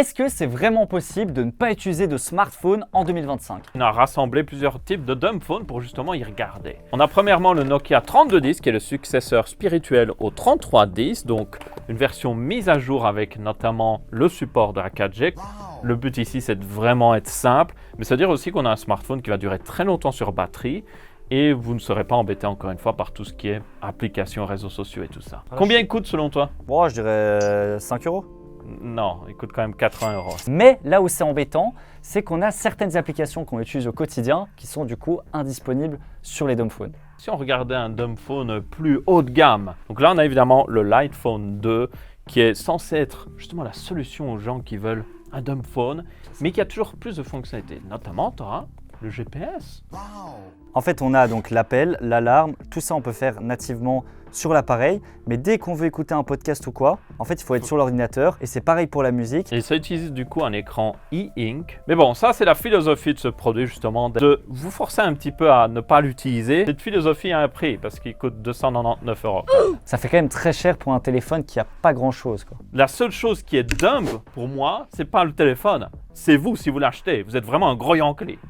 Est-ce que c'est vraiment possible de ne pas utiliser de smartphone en 2025? On a rassemblé plusieurs types de dumb phones pour justement y regarder. On a premièrement le Nokia 3210 qui est le successeur spirituel au 3310, donc une version mise à jour avec notamment le support de la 4G. Le but ici c'est de vraiment être simple, mais c'est-à-dire aussi qu'on a un smartphone qui va durer très longtemps sur batterie et vous ne serez pas embêté encore une fois par tout ce qui est applications, réseaux sociaux et tout ça. Combien il coûte selon toi? Bon, je dirais 5 euros. Non, il coûte quand même 80 euros. Mais là où c'est embêtant, c'est qu'on a certaines applications qu'on utilise au quotidien qui sont du coup indisponibles sur les dumb phones. Si on regardait un dumb phone plus haut de gamme, donc là on a évidemment le Lite Phone 2 qui est censé être justement la solution aux gens qui veulent un dumb phone, mais qui a toujours plus de fonctionnalités. Notamment, tu auras le GPS. En fait, on a donc l'appel, l'alarme, tout ça on peut faire nativement sur l'appareil, mais dès qu'on veut écouter un podcast ou quoi, en fait il faut être sur l'ordinateur et c'est pareil pour la musique. Et ça utilise du coup un écran e-ink. Mais bon, ça c'est la philosophie de ce produit justement, de vous forcer un petit peu à ne pas l'utiliser. Cette philosophie a un prix parce qu'il coûte 299 euros. Ça fait quand même très cher pour un téléphone qui a pas grand chose, quoi. La seule chose qui est dumb pour moi, c'est pas le téléphone, c'est vous si vous l'achetez. Vous êtes vraiment un gros yankee.